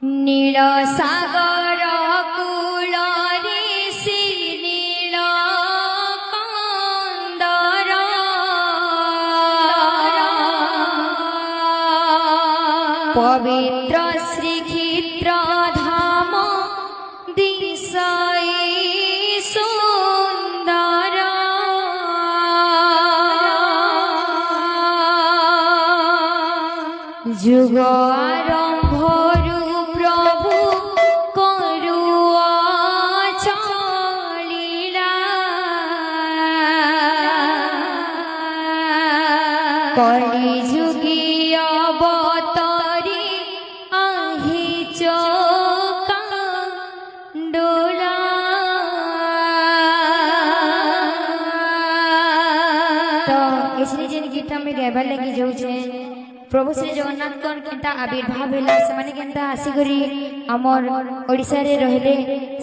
नील सागर cool नील कंदर पवित्र श्रीक्षेत्र धाम दिशा सुंदर जुग कली जुगी अवतारी आहिच कांडोला तो इसलिए जिन गीत में गाइबार लगी जाऊ छे प्रभु श्री जगन्नाथ कौन केनता आविर्भाव होला से माने केनता आसी करी हमर ओडिसा रे रहले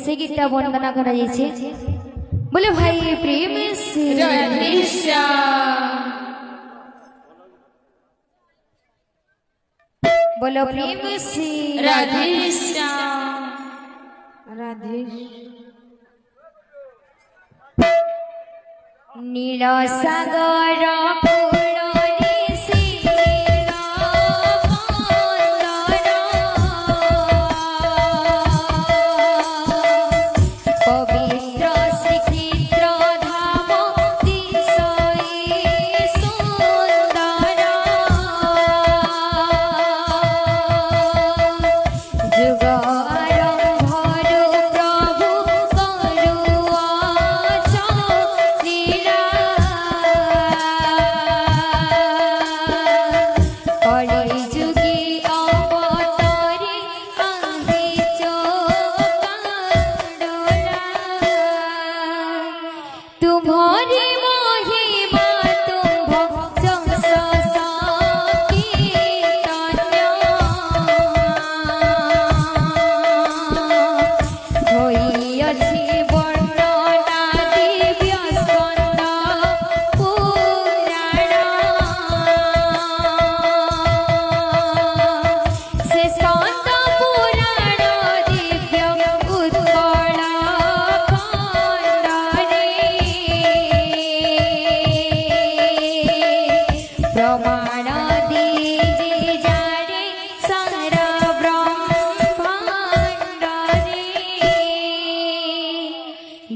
से गीत वंदना करा जाय छे। बोले भाई प्रेम से राधेश्या बोलो प्रेम से राधेश्या राधेश नील सागर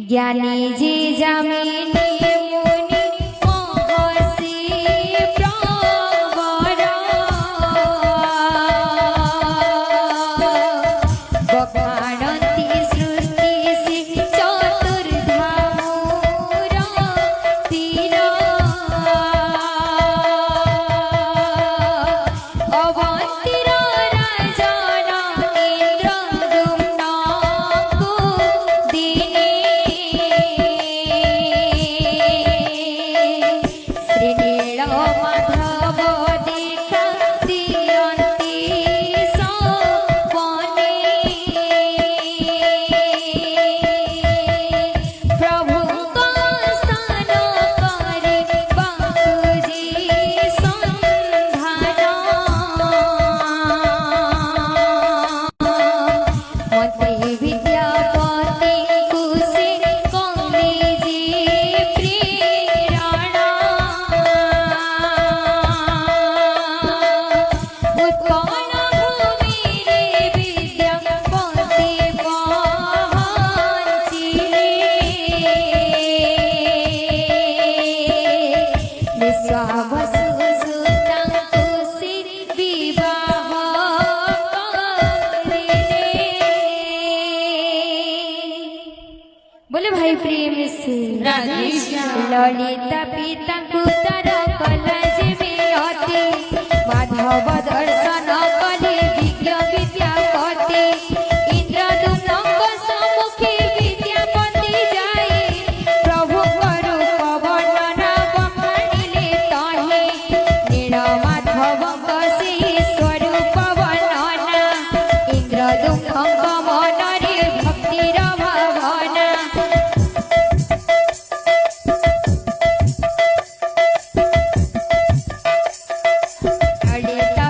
ज्ञानी जी जमीनी मुनि महर्षि प्रवर बखानन्ति सृष्टि चतुर्धामूर तीर अवन्तिर राजन इन्द्रदुम्न कुदिनी बोले भाई प्रेम से ललिता पिता कुतर कलज में अति माधव दर्शन कले विज्ञ विद्या कते इंद्रदुम्न सम्मुखे विद्यापति जाए प्रभु रूप वर्णना बखानिले तहे नील माधव से स्वरूप वर्णना इंद्रदुम्न मनरे भक्तिर भावना ललिता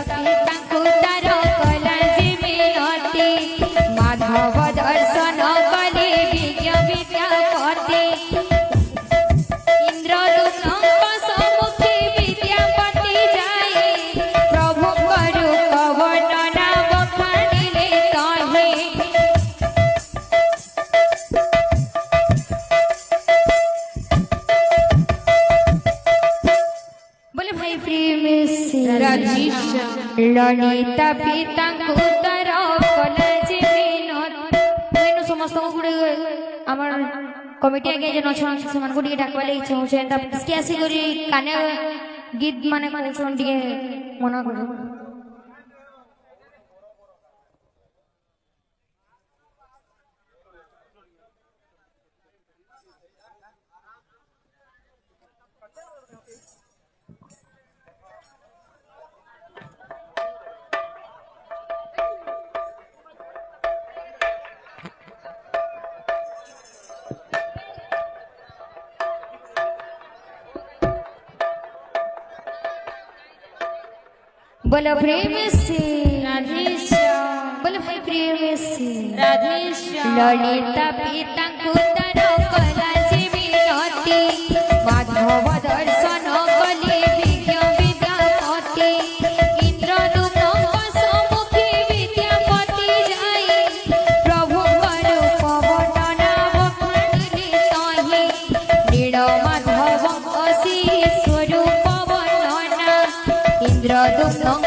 ललिता पिता कुतर कलेज मिनत समस्त गुड़े आमर कमिटी आगे जे नछन समान गुडी डाकवा ले इच्छा होछे ता किसके आसी करी काने गीत माने कोछन दिए मना करू बोलो प्रेम से राधेश्याम बोलो प्रेम से राधेश्याम ललिता पिता कुतर कलेज मिनती माधव दर्शन कले विज्ञ विद्यापति इंद्रदुम्न सम्मुखे विद्यापति जाई प्रभु रूप वर्णना बखानिले तहि नील माधव असी स्वरूप वर्णना इंद्रदुम्न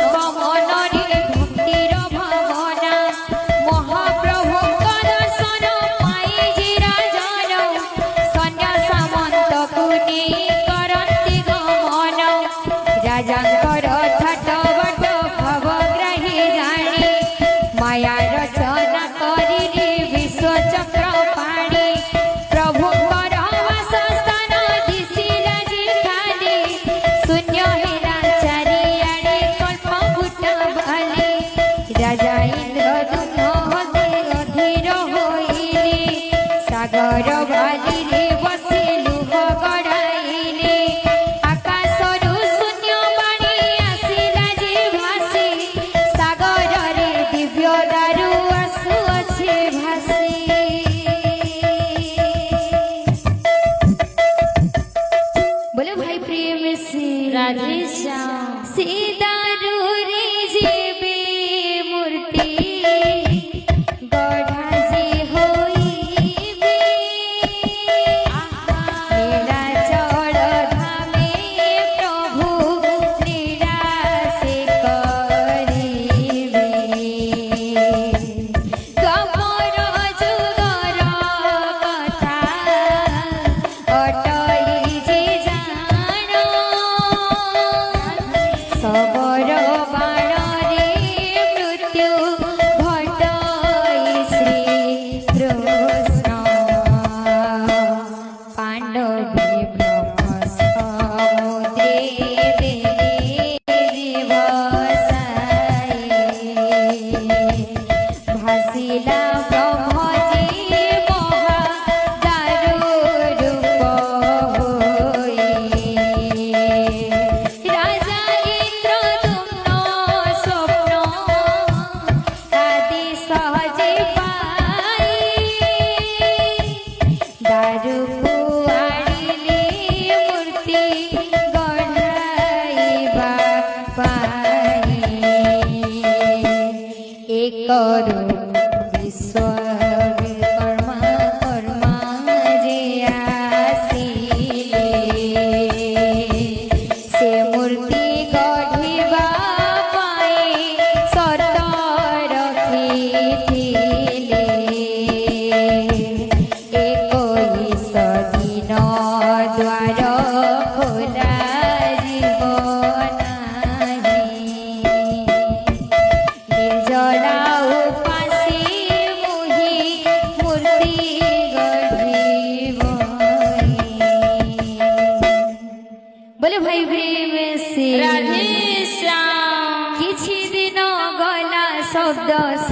बोले भाई प्रेम से राधेश्याम किछि दिन गला शब्द